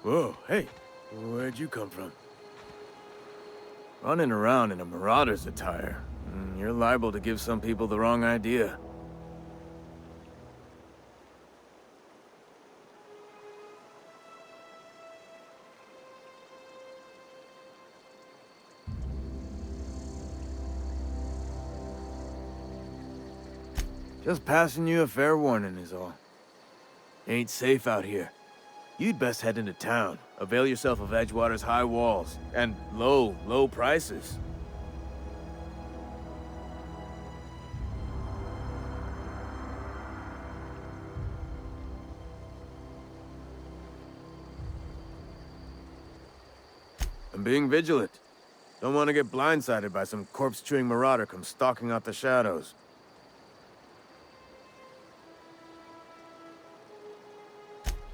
Whoa, hey, where'd you come from? Running around in a marauder's attire. You're liable to give some people the wrong idea. Just passing you a fair warning is all. Ain't safe out here. You'd best head into town. Avail yourself of Edgewater's high walls and low prices. I'm being vigilant. Don't want to get blindsided by some corpse-chewing marauder come stalking out the shadows.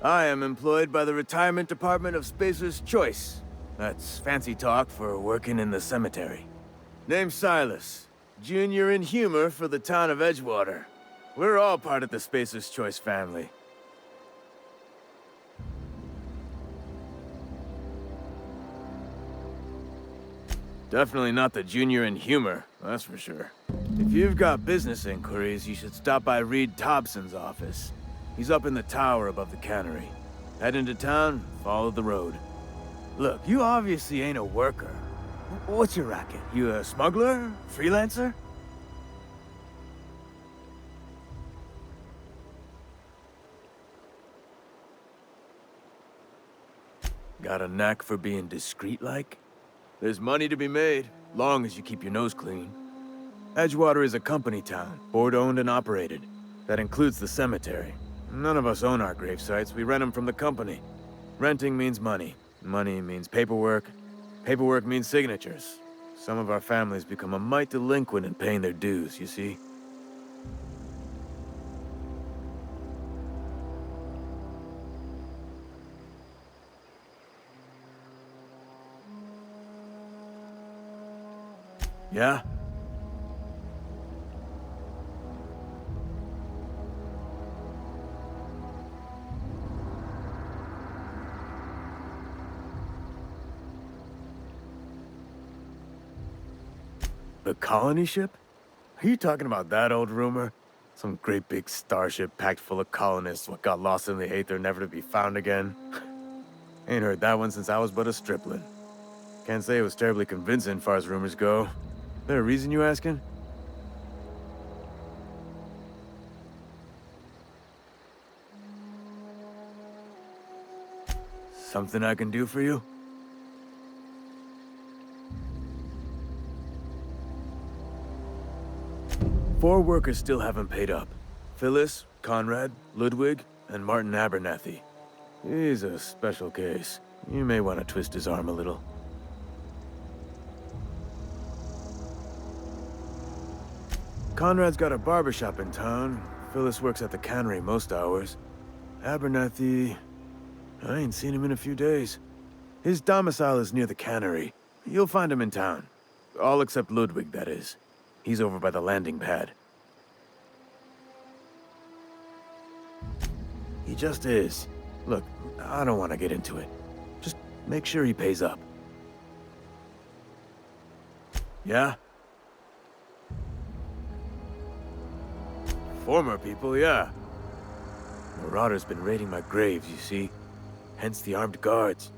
I am employed by the Retirement Department of Spacer's Choice. That's fancy talk for working in the cemetery. Name's Silas. Junior in humor for the town of Edgewater. We're all part of the Spacer's Choice family. Definitely not the junior in humor, that's for sure. If you've got business inquiries, you should stop by Reed Thompson's office. He's up in the tower above the cannery. Head into town, follow the road. Look, you obviously ain't a worker. What's your racket? You a smuggler? Freelancer? Got a knack for being discreet-like? There's money to be made, long as you keep your nose clean. Edgewater is a company town, board-owned and operated. That includes the cemetery. None of us own our grave sites, we rent them from the company. Renting means money. Money means paperwork. Paperwork means signatures. Some of our families become a mite delinquent in paying their dues, you see? Yeah? The colony ship? Are you talking about that old rumor? Some great big starship packed full of colonists what got lost in the aether never to be found again? Ain't heard that one since I was but a stripling. Can't say it was terribly convincing far as rumors go. There a reason you asking? Something I can do for you? Four workers still haven't paid up. Phyllis, Conrad, Ludwig, and Martin Abernathy. He's a special case. You may want to twist his arm a little. Conrad's got a barbershop in town. Phyllis works at the cannery most hours. Abernathy... I ain't seen him in a few days. His domicile is near the cannery. You'll find him in town. All except Ludwig, that is. He's over by the landing pad. He just is. Look, I don't want to get into it. Just make sure he pays up. Yeah? Former people, yeah. Marauder's been raiding my graves, you see. Hence the armed guards.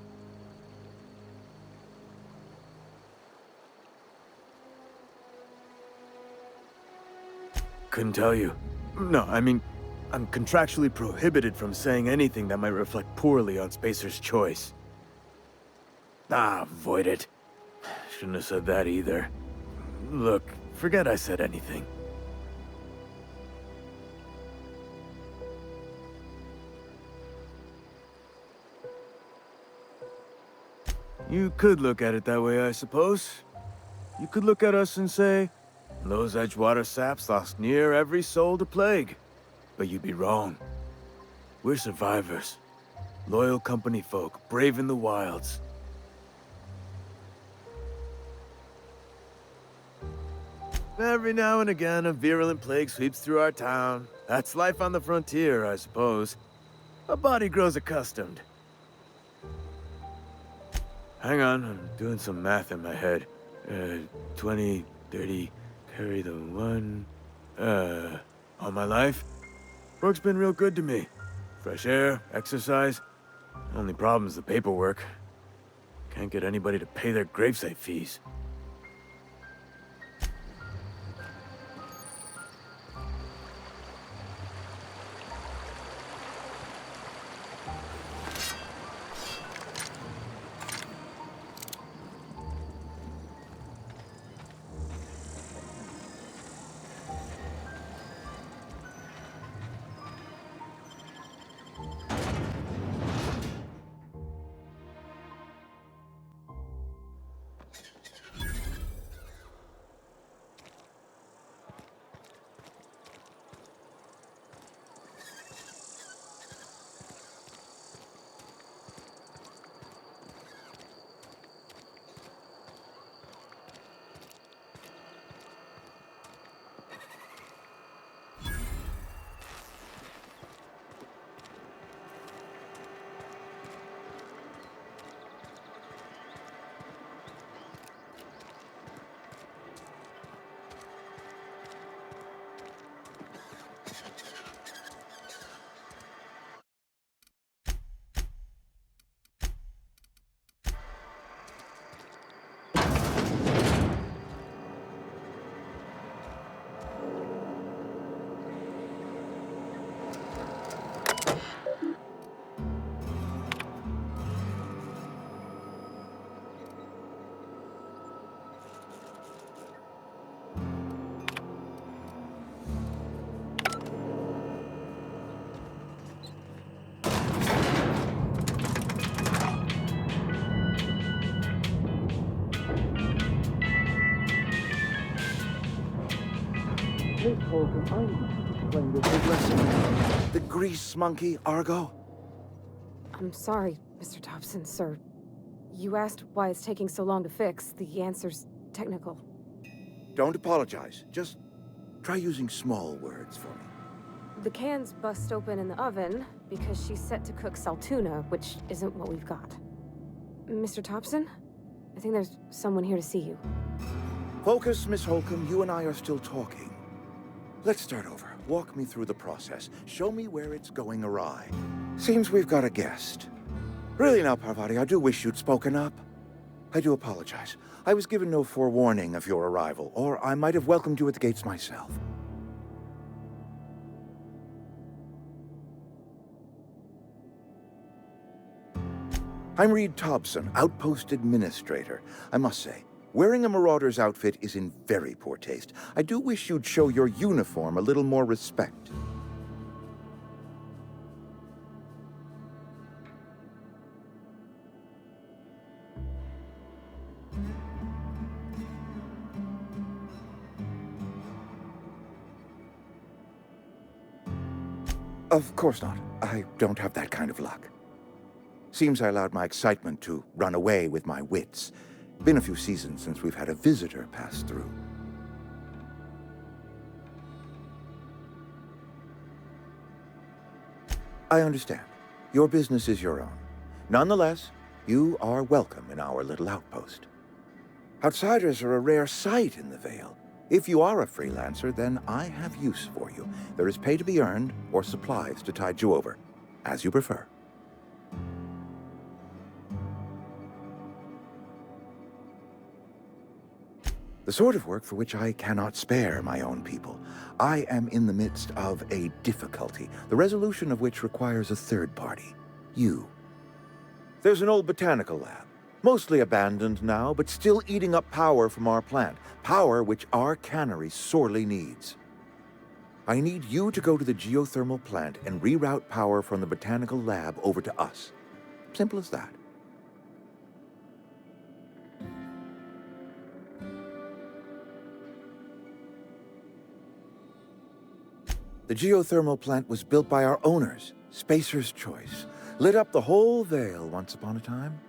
Couldn't tell you. No, I mean, I'm contractually prohibited from saying anything that might reflect poorly on Spacer's Choice. Ah, avoid it. Shouldn't have said that either. Look, forget I said anything. You could look at it that way, I suppose. You could look at us and say, those Edgewater saps lost near every soul to plague. But you'd be wrong. We're survivors. Loyal company folk, braving the wilds. Every now and again, a virulent plague sweeps through our town. That's life on the frontier, I suppose. A body grows accustomed. Hang on, I'm doing some math in my head. 20, 30, carry the one. All my life? Work's been real good to me. Fresh air, exercise. Only problem's the paperwork. Can't get anybody to pay their gravesite fees. Please, Holden, I need to explain this big lesson. The grease monkey, Argo? I'm sorry, Mr. Thompson, sir. You asked why it's taking so long to fix. The answer's technical. Don't apologize. Just try using small words for me. The cans bust open in the oven because she's set to cook saltuna, which isn't what we've got. Mr. Thompson? I think there's someone here to see you. Focus, Miss Holcomb. You and I are still talking. Let's start over. Walk me through the process. Show me where it's going awry. Seems we've got a guest. Really now, Parvati, I do wish you'd spoken up. I do apologize. I was given no forewarning of your arrival, or I might have welcomed you at the gates myself. I'm Reed Thompson, Outpost Administrator. I must say, wearing a Marauder's outfit is in very poor taste. I do wish you'd show your uniform a little more respect. Of course not. I don't have that kind of luck. Seems I allowed my excitement to run away with my wits. Been a few seasons since we've had a visitor pass through. I understand. Your business is your own. Nonetheless, you are welcome in our little outpost. Outsiders are a rare sight in the Vale. If you are a freelancer, then I have use for you. There is pay to be earned, or supplies to tide you over, as you prefer. The sort of work for which I cannot spare my own people. I am in the midst of a difficulty, the resolution of which requires a third party. You. There's an old botanical lab, mostly abandoned now, but still eating up power from our plant, power which our cannery sorely needs. I need you to go to the geothermal plant and reroute power from the botanical lab over to us. Simple as that. The geothermal plant was built by our owners, Spacer's Choice. Lit up the whole Vale once upon a time.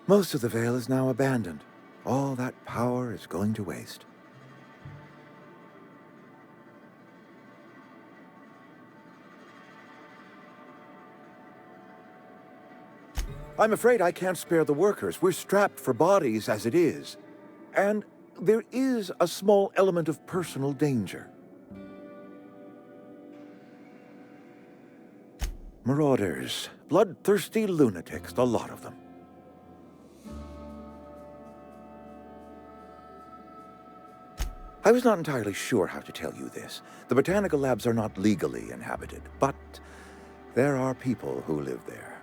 Most of the Vale is now abandoned. All that power is going to waste. I'm afraid I can't spare the workers. We're strapped for bodies as it is. And there is a small element of personal danger. Marauders. Bloodthirsty lunatics, a lot of them. I was not entirely sure how to tell you this. The botanical labs are not legally inhabited, but there are people who live there.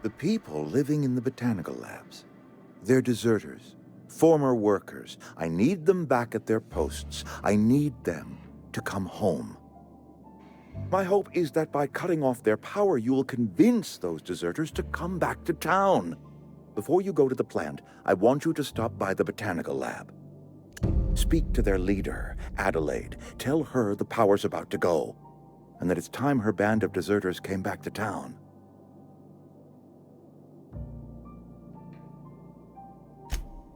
The people living in the botanical labs. They're deserters, former workers. I need them back at their posts. I need them to come home. My hope is that by cutting off their power, you will convince those deserters to come back to town. Before you go to the plant, I want you to stop by the botanical lab. Speak to their leader, Adelaide. Tell her the power's about to go, and that it's time her band of deserters came back to town.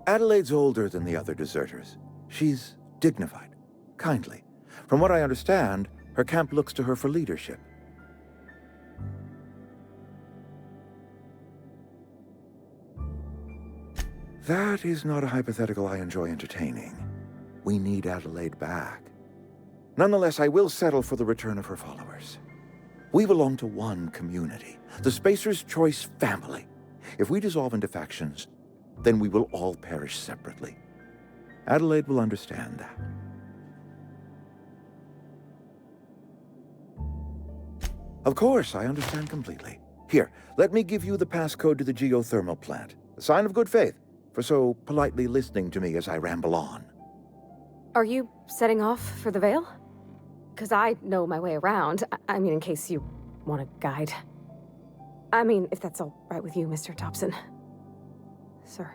Adelaide's older than the other deserters. She's dignified, kindly. From what I understand, her camp looks to her for leadership. That is not a hypothetical I enjoy entertaining. We need Adelaide back. Nonetheless, I will settle for the return of her followers. We belong to one community, the Spacer's Choice family. If we dissolve into factions, then we will all perish separately. Adelaide will understand that. Of course, I understand completely. Here, let me give you the passcode to the geothermal plant. A sign of good faith, for so politely listening to me as I ramble on. Are you setting off for the Vale? Because I know my way around. I mean, in case you want a guide. I mean, if that's all right with you, Mr. Thompson. Sir.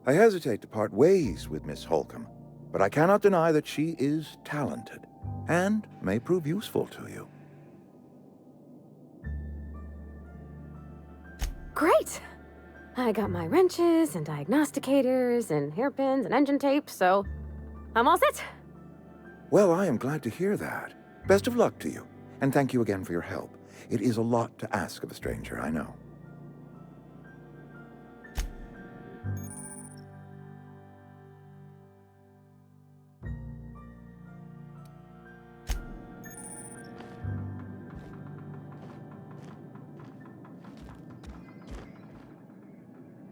I hesitate to part ways with Miss Holcomb, but I cannot deny that she is talented and may prove useful to you. Great! I got my wrenches and diagnosticators and hairpins and engine tape, so I'm all set. Well, I am glad to hear that. Best of luck to you, and thank you again for your help. It is a lot to ask of a stranger, I know.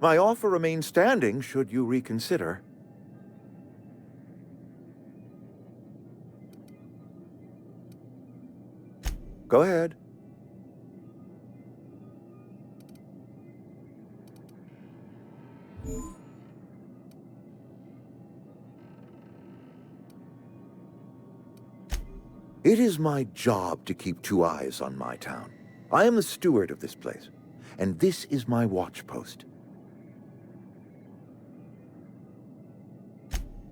My offer remains standing should you reconsider. Go ahead. It is my job to keep two eyes on my town. I am the steward of this place, and this is my watch post.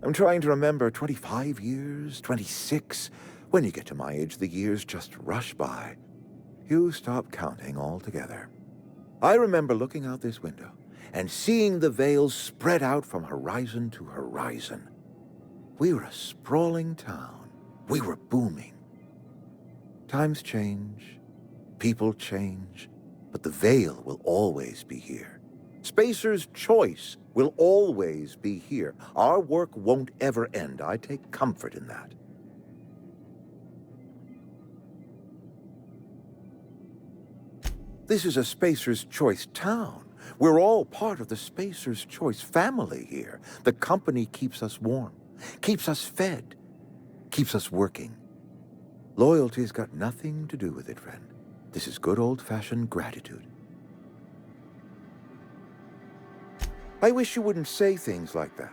I'm trying to remember 25 years, 26. When you get to my age, the years just rush by. You stop counting altogether. I remember looking out this window and seeing the Vales spread out from horizon to horizon. We were a sprawling town. We were booming. Times change, people change, but the Vale will always be here. Spacer's Choice will always be here. Our work won't ever end. I take comfort in that. This is a Spacer's Choice town. We're all part of the Spacer's Choice family here. The company keeps us warm, keeps us fed, keeps us working. Loyalty's got nothing to do with it, friend. This is good old-fashioned gratitude. I wish you wouldn't say things like that.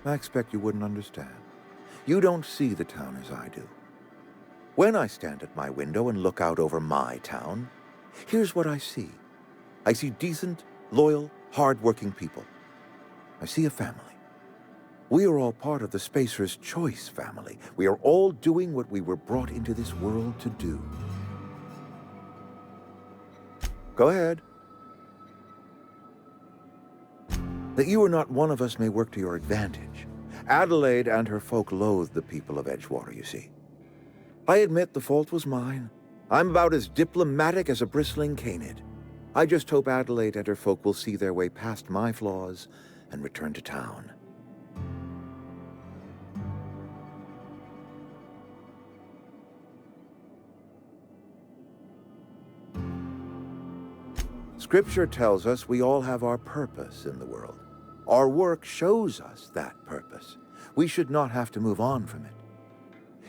I expect you wouldn't understand. You don't see the town as I do. When I stand at my window and look out over my town, here's what I see. I see decent, loyal, hard-working people. I see a family. We are all part of the Spacer's Choice family. We are all doing what we were brought into this world to do. Go ahead. That you are not one of us may work to your advantage. Adelaide and her folk loathe the people of Edgewater, you see. I admit the fault was mine. I'm about as diplomatic as a bristling canid. I just hope Adelaide and her folk will see their way past my flaws and return to town. Scripture tells us we all have our purpose in the world. Our work shows us that purpose. We should not have to move on from it.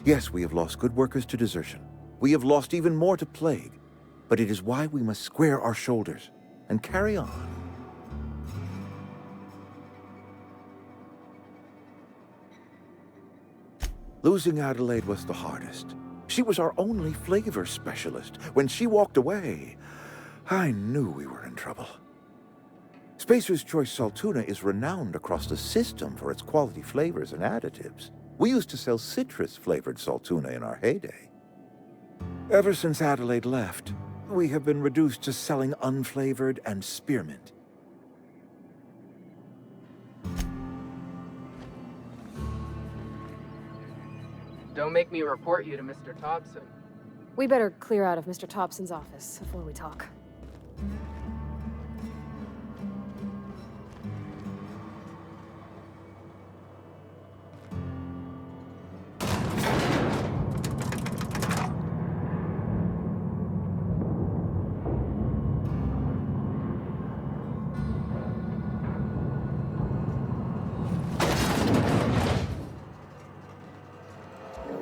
Yes, we have lost good workers to desertion. We have lost even more to plague. But it is why we must square our shoulders and carry on. Losing Adelaide was the hardest. She was our only flavor specialist. When she walked away, I knew we were in trouble. Spacer's Choice Saltuna is renowned across the system for its quality flavors and additives. We used to sell citrus-flavored Saltuna in our heyday. Ever since Adelaide left, we have been reduced to selling unflavored and spearmint. Don't make me report you to Mr. Thompson. We better clear out of Mr. Thompson's office before we talk.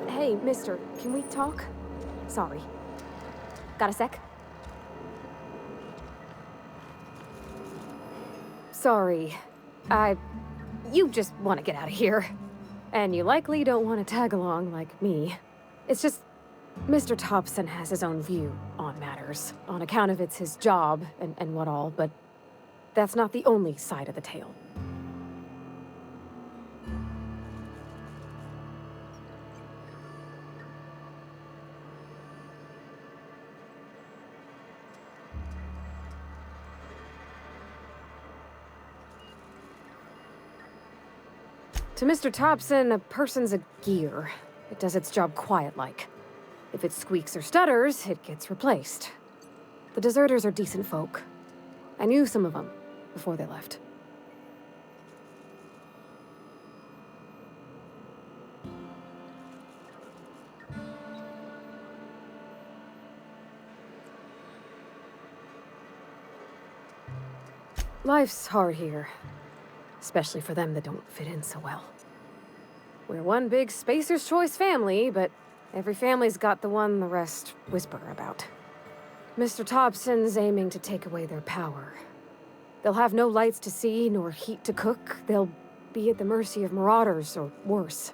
Hey, mister, can we talk? Sorry. Got a sec? Sorry. You just want to get out of here. And you likely don't want to tag along like me. It's just, Mr. Thompson has his own view on matters, on account of it's his job and what all, but that's not the only side of the tale. To Mr. Thompson, a person's a gear. It does its job quiet-like. If it squeaks or stutters, it gets replaced. The deserters are decent folk. I knew some of them before they left. Life's hard here. Especially for them that don't fit in so well. We're one big Spacer's Choice family, but every family's got the one the rest whisper about. Mr. Thompson's aiming to take away their power. They'll have no lights to see, nor heat to cook. They'll be at the mercy of marauders, or worse.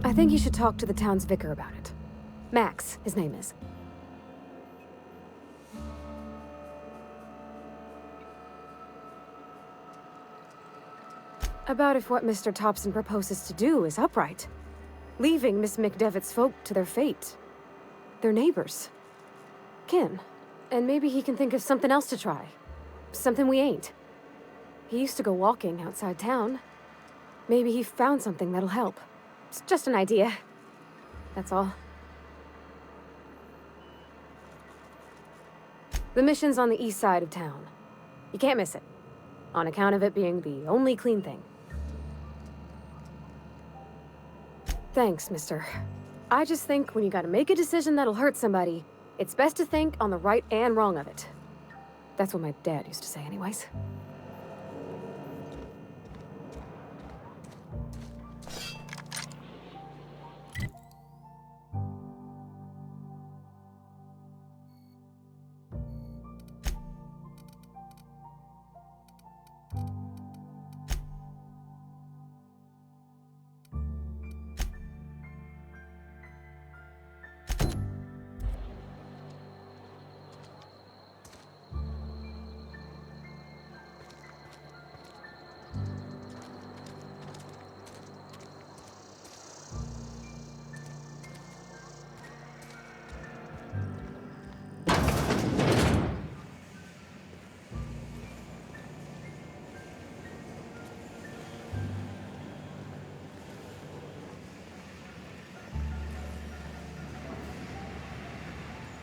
I think you should talk to the town's vicar about it. Max, his name is. About if what Mr. Thompson proposes to do is upright. Leaving Miss McDevitt's folk to their fate. They're neighbors. Kin. And maybe he can think of something else to try. Something we ain't. He used to go walking outside town. Maybe he found something that'll help. It's just an idea. That's all. The mission's on the east side of town. You can't miss it. On account of it being the only clean thing. Thanks, mister. I just think when you gotta make a decision that'll hurt somebody, it's best to think on the right and wrong of it. That's what my dad used to say anyways.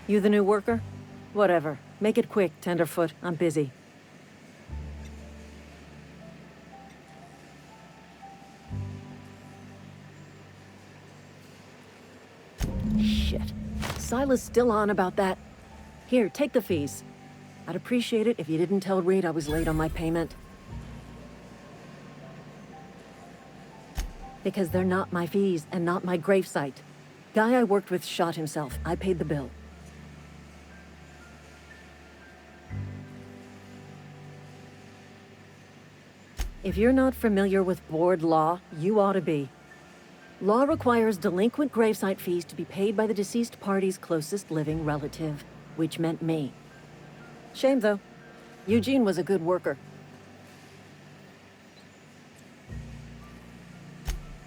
You the new worker? Whatever. Make it quick, Tenderfoot. I'm busy. Shit. Silas still on about that. Here, take the fees. I'd appreciate it if you didn't tell Reed I was late on my payment. Because they're not my fees and not my gravesite. Guy I worked with shot himself. I paid the bill. If you're not familiar with board law, you ought to be. Law requires delinquent gravesite fees to be paid by the deceased party's closest living relative, which meant me. Shame, though. Eugene was a good worker.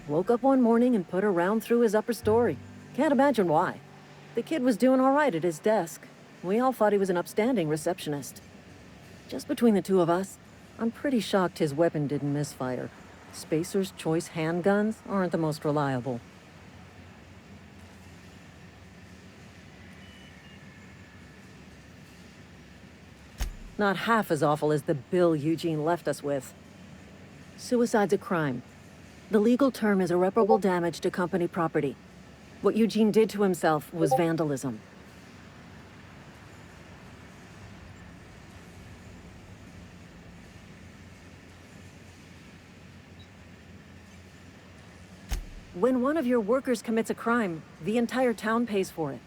Woke up one morning and put a round through his upper story. Can't imagine why. The kid was doing all right at his desk. We all thought he was an upstanding receptionist. Just between the two of us, I'm pretty shocked his weapon didn't misfire. Spacer's Choice handguns aren't the most reliable. Not half as awful as the bill Eugene left us with. Suicide's a crime. The legal term is irreparable damage to company property. What Eugene did to himself was vandalism. When one of your workers commits a crime, the entire town pays for it.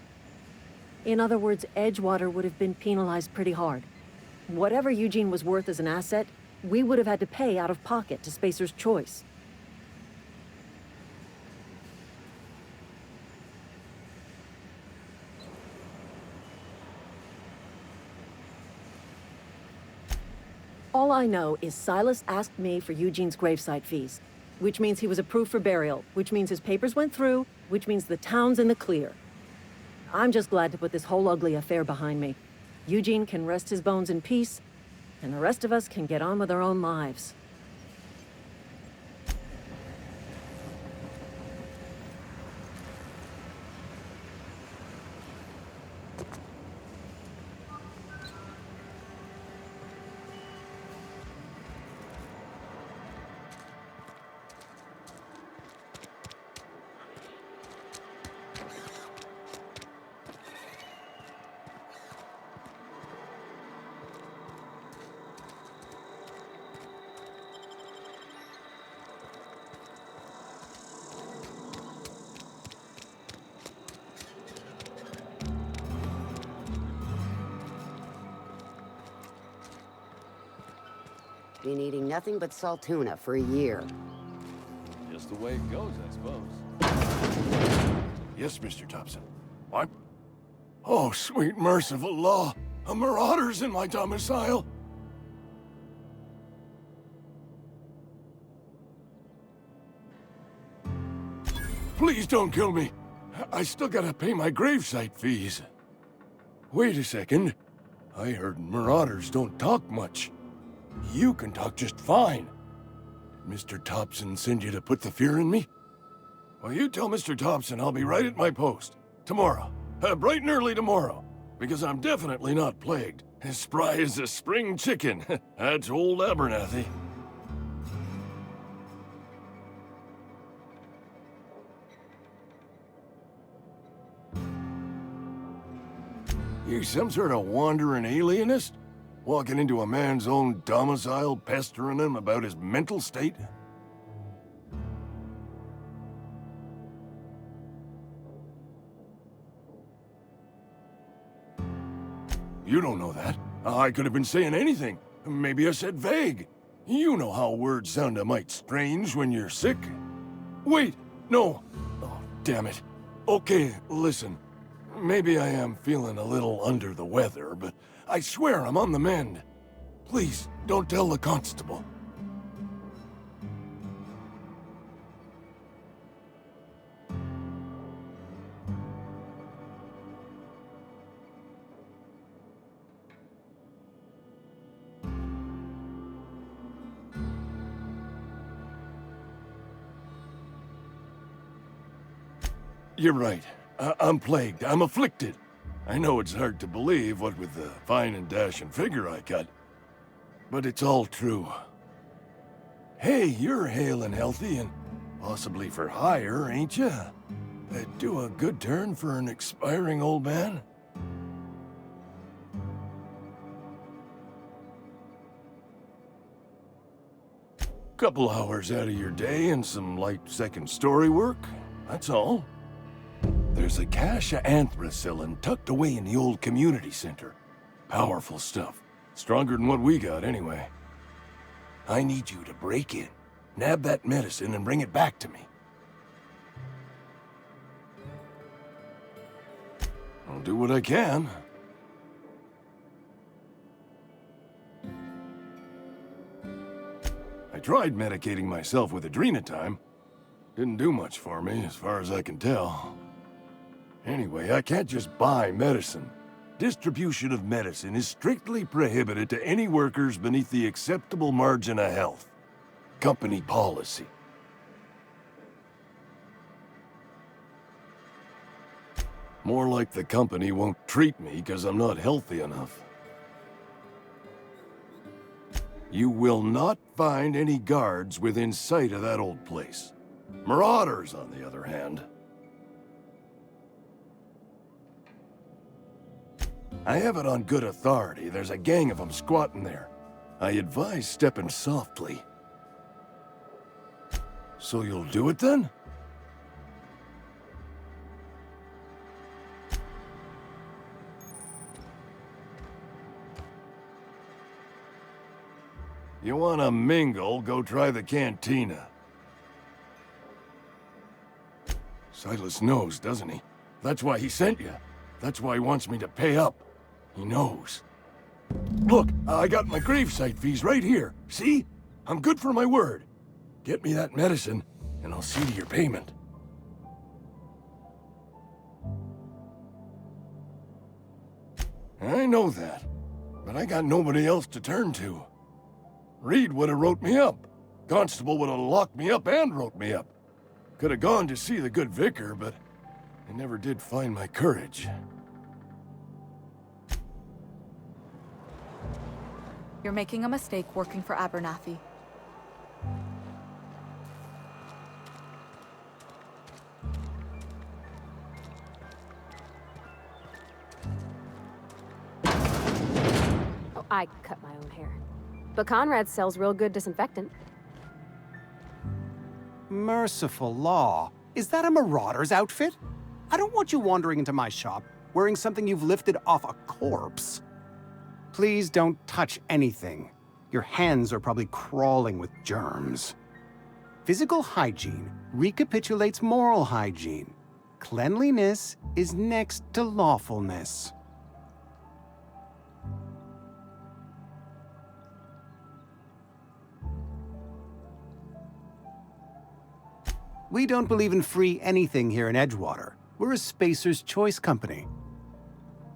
In other words, Edgewater would have been penalized pretty hard. Whatever Eugene was worth as an asset, we would have had to pay out of pocket to Spacer's Choice. All I know is Silas asked me for Eugene's gravesite fees, which means he was approved for burial, which means his papers went through, which means the town's in the clear. I'm just glad to put this whole ugly affair behind me. Eugene can rest his bones in peace, and the rest of us can get on with our own lives. Been eating nothing but salt tuna for a year. Just the way it goes, I suppose. Yes, Mr. Thompson. What? Oh, sweet merciful law! A marauder's in my domicile! Please don't kill me. I still gotta pay my gravesite fees. Wait a second. I heard marauders don't talk much. You can talk just fine. Did Mr. Thompson send you to put the fear in me? Well, you tell Mr. Thompson I'll be right at my post. Tomorrow. Bright and early tomorrow. Because I'm definitely not plagued. As spry as a spring chicken. That's old Abernathy. You some sort of wandering alienist? Walking into a man's own domicile, pestering him about his mental state? You don't know that. I could have been saying anything. Maybe I said vague. You know how words sound a mite strange when you're sick. Wait, no. Oh, damn it. Okay, listen. Maybe I am feeling a little under the weather, but I swear I'm on the mend. Please, don't tell the constable. You're right. I'm plagued. I'm afflicted. I know it's hard to believe, what with the fine and dashing figure I got. But it's all true. Hey, you're hale and healthy and possibly for hire, ain't ya? Do a good turn for an expiring old man? Couple hours out of your day and some light second story work, that's all. There's a cache of anthracillin tucked away in the old community center. Powerful stuff. Stronger than what we got, anyway. I need you to break in, nab that medicine, and bring it back to me. I'll do what I can. I tried medicating myself with Adrenatime. Didn't do much for me, as far as I can tell. Anyway, I can't just buy medicine. Distribution of medicine is strictly prohibited to any workers beneath the acceptable margin of health. Company policy. More like the company won't treat me because I'm not healthy enough. You will not find any guards within sight of that old place. Marauders, on the other hand. I have it on good authority. There's a gang of them squatting there. I advise stepping softly. So you'll do it then? You wanna mingle, go try the cantina. Silas knows, doesn't he? That's why he sent you. That's why he wants me to pay up. He knows. Look, I got my gravesite fees right here. See? I'm good for my word. Get me that medicine, and I'll see to your payment. I know that, but I got nobody else to turn to. Reed would have wrote me up. Constable would have locked me up and wrote me up. Could have gone to see the good vicar, but I never did find my courage. You're making a mistake working for Abernathy. Oh, I cut my own hair. But Conrad sells real good disinfectant. Merciful law. Is that a marauder's outfit? I don't want you wandering into my shop wearing something you've lifted off a corpse. Please don't touch anything. Your hands are probably crawling with germs. Physical hygiene recapitulates moral hygiene. Cleanliness is next to lawfulness. We don't believe in free anything here in Edgewater. We're a Spacer's Choice company.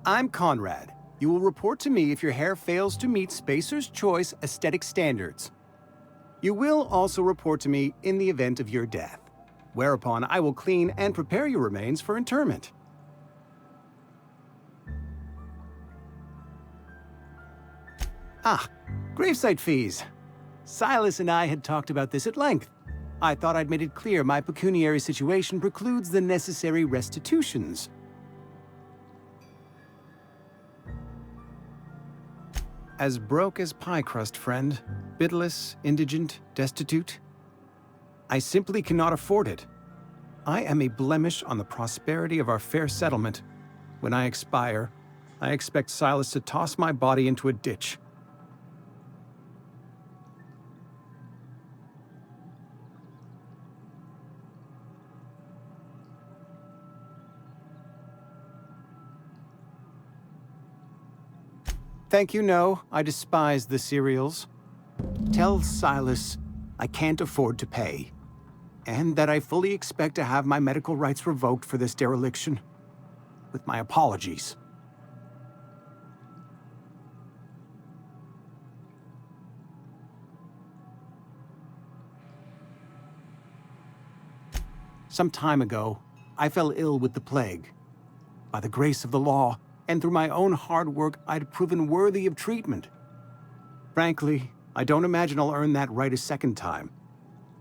I'm Conrad. You will report to me if your hair fails to meet Spacer's Choice aesthetic standards. You will also report to me in the event of your death, whereupon I will clean and prepare your remains for interment. Ah, gravesite fees. Silas and I had talked about this at length. I thought I'd made it clear my pecuniary situation precludes the necessary restitutions. As broke as pie crust, friend. Bitless, indigent, destitute. I simply cannot afford it. I am a blemish on the prosperity of our fair settlement. When I expire, I expect Silas to toss my body into a ditch. Thank you, no. I despise the cereals. Tell Silas I can't afford to pay, and that I fully expect to have my medical rights revoked for this dereliction. With my apologies. Some time ago, I fell ill with the plague. By the grace of the law, and through my own hard work, I'd proven worthy of treatment. Frankly, I don't imagine I'll earn that right a second time.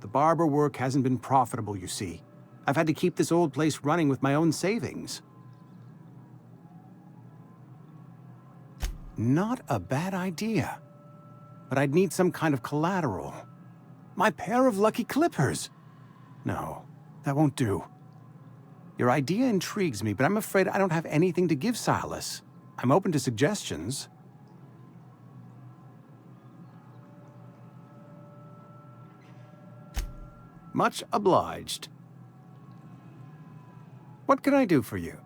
The barber work hasn't been profitable, you see. I've had to keep this old place running with my own savings. Not a bad idea. But I'd need some kind of collateral. My pair of lucky clippers! No, that won't do. Your idea intrigues me, but I'm afraid I don't have anything to give Silas. I'm open to suggestions. Much obliged. What can I do for you?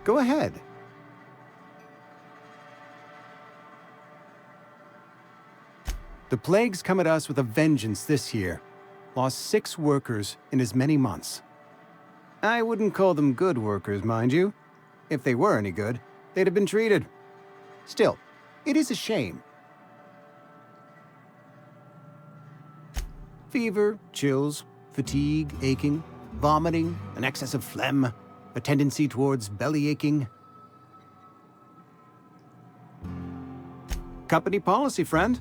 Go ahead. The plague's come at us with a vengeance this year. Lost 6 workers in as many months. I wouldn't call them good workers, mind you. If they were any good, they'd have been treated. Still, it is a shame. Fever, chills, fatigue, aching, vomiting, an excess of phlegm, a tendency towards belly aching. Company policy, friend.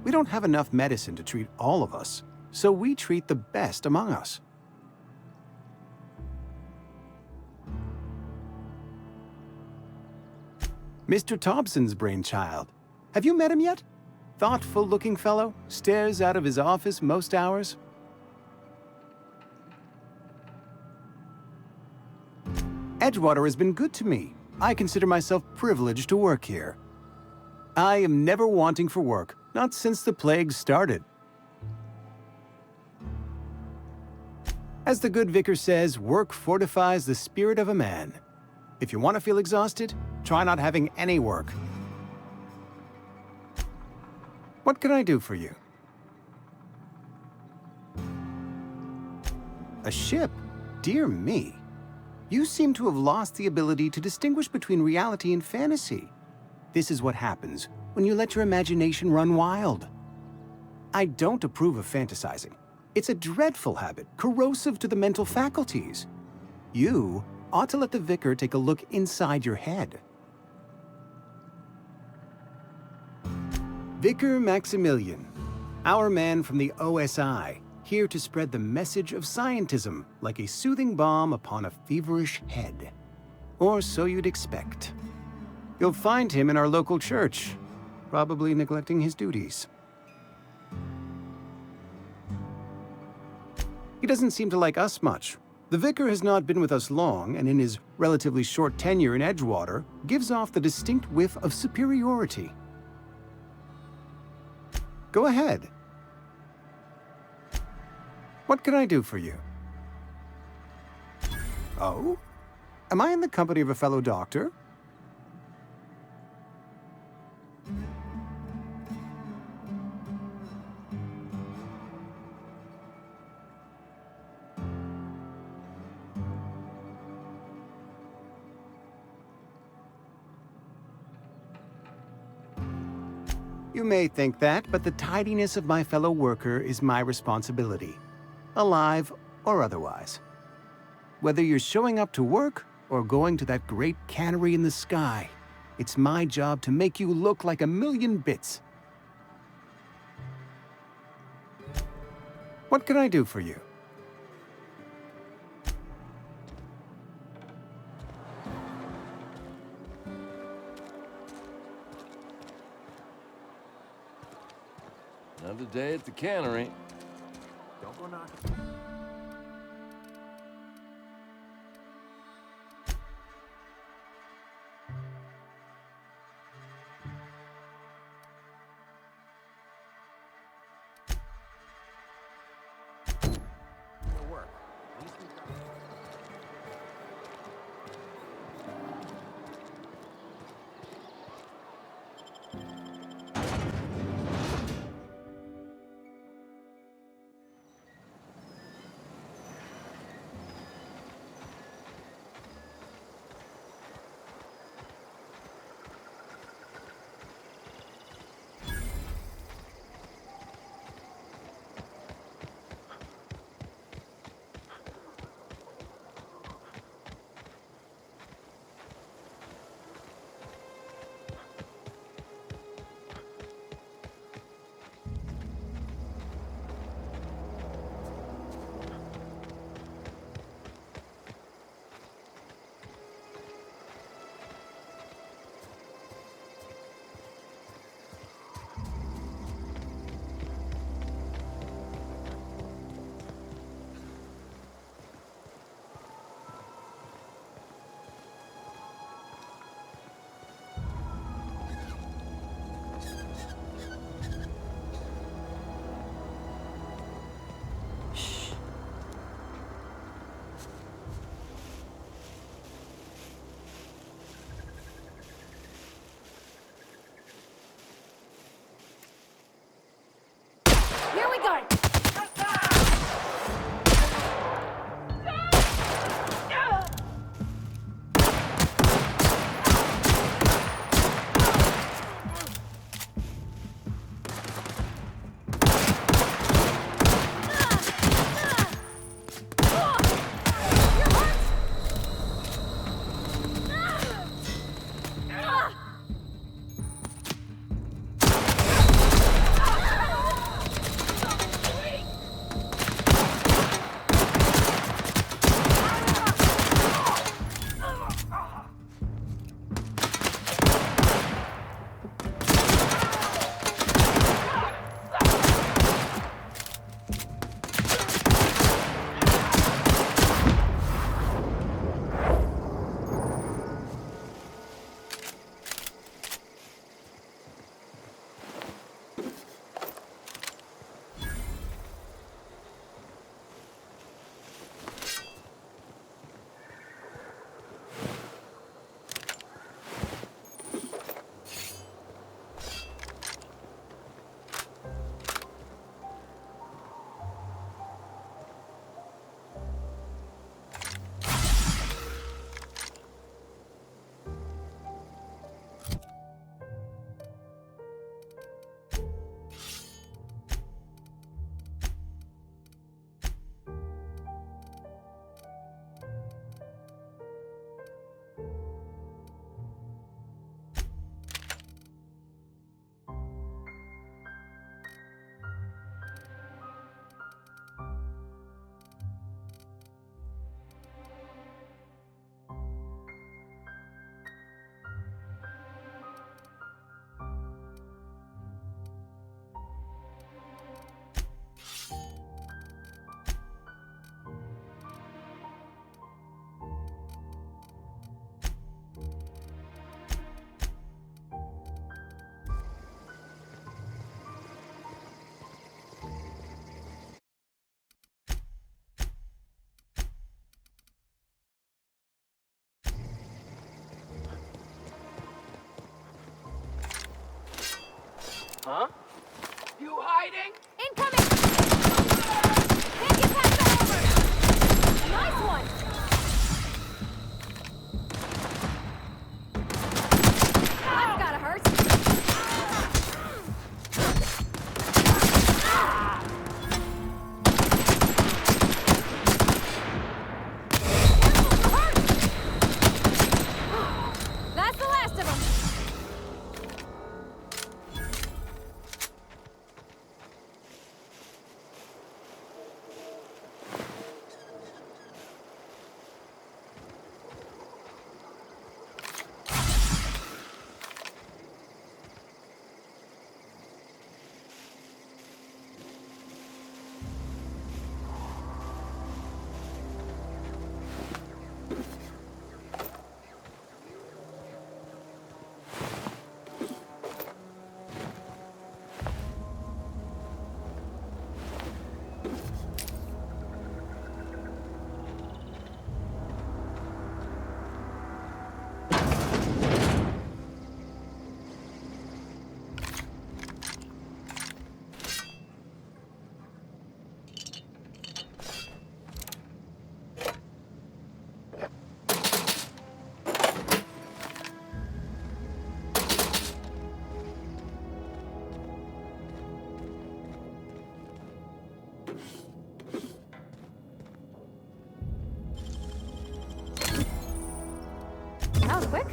We don't have enough medicine to treat all of us, so we treat the best among us. Mr. Thompson's brainchild. Have you met him yet? Thoughtful-looking fellow, stares out of his office most hours. Edgewater has been good to me. I consider myself privileged to work here. I am never wanting for work, not since the plague started. As the good vicar says, work fortifies the spirit of a man. If you want to feel exhausted, try not having any work. What can I do for you? A ship? Dear me. You seem to have lost the ability to distinguish between reality and fantasy. This is what happens when you let your imagination run wild. I don't approve of fantasizing. It's a dreadful habit, corrosive to the mental faculties. You ought to let the vicar take a look inside your head. Vicar Maximilian, our man from the OSI, here to spread the message of scientism like a soothing balm upon a feverish head. Or so you'd expect. You'll find him in our local church, probably neglecting his duties. He doesn't seem to like us much. The vicar has not been with us long, and in his relatively short tenure in Edgewater, gives off the distinct whiff of superiority. Go ahead. What can I do for you? Oh? Am I in the company of a fellow doctor? You may think that, but the tidiness of my fellow worker is my responsibility, alive or otherwise. Whether you're showing up to work or going to that great cannery in the sky, it's my job to make you look like a million bits. What can I do for you? Another day at the cannery. Don't go knocking. Huh? You hiding? Incoming! Can't get past that armor! Nice one! That's gotta hurt! That's the last of them! That was quick.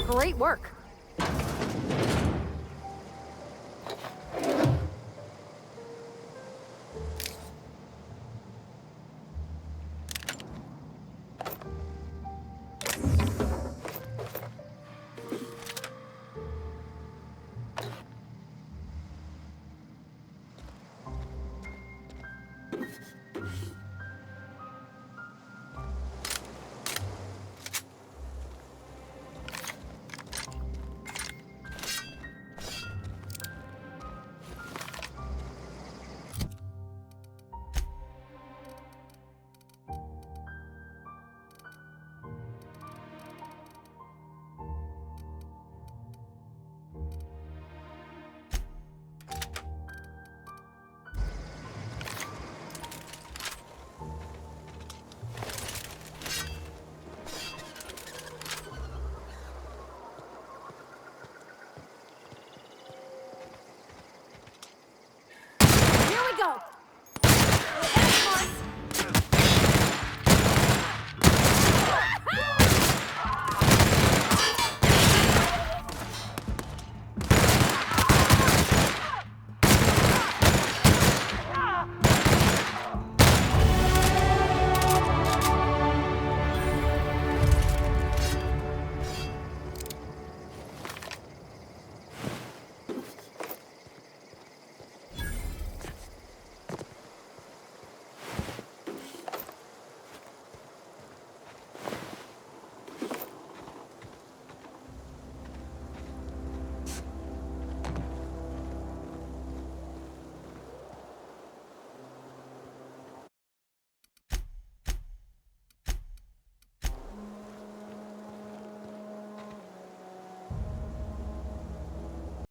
Great work.